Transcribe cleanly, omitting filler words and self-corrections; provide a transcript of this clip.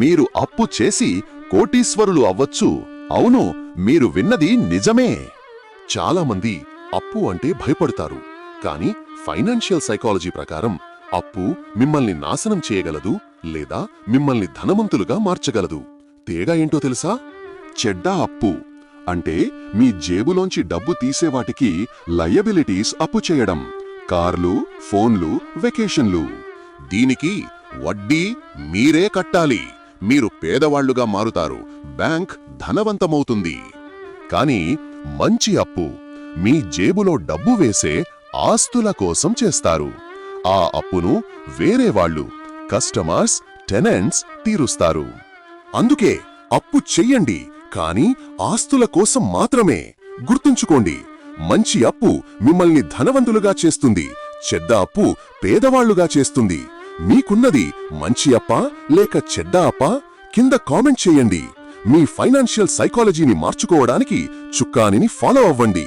మీరు అప్పు చేసి కోటీశ్వరులు అవ్వచ్చు. అవును, మీరు విన్నది నిజమే. చాలామంది అప్పు అంటే భయపడతారు. కానీ ఫైనాన్షియల్ సైకాలజీ ప్రకారం అప్పు మిమ్మల్ని నాశనం చేయగలదు లేదా మిమ్మల్ని ధనవంతులుగా మార్చగలదు. తేడా ఏంటో తెలుసా? చెడ్డ అప్పు అంటే మీ జేబులోంచి డబ్బు తీసేవాటికి లయబిలిటీస్ అప్పు చేయడం. కార్లు, ఫోన్లు, వెకేషన్లు. దీనికి వడ్డీ మీరే కట్టాలి. మీరు పేదవాళ్లుగా మారుతారు, బ్యాంక్ ధనవంతమవుతుంది. కానీ మంచి అప్పు మీ జేబులో డబ్బు వేసే ఆస్తుల కోసం చేస్తారు. ఆ అప్పును వేరే వాళ్ళు, కస్టమర్స్, టెనెంట్స్ తీరుస్తారు. అందుకే అప్పు చెయ్యండి, కానీ ఆస్తుల కోసం మాత్రమే. గుర్తుంచుకోండి, మంచి అప్పు మిమ్మల్ని ధనవంతులుగా చేస్తుంది, చెడ్డ అప్పు పేదవాళ్లుగా చేస్తుంది. మీకున్నది మంచి అప్పా లేక చెడ్డ అప్పా? కింద కామెంట్ చేయండి. మీ ఫైనాన్షియల్ సైకాలజీని మార్చుకోవడానికి చుక్కానిని ఫాలో అవ్వండి.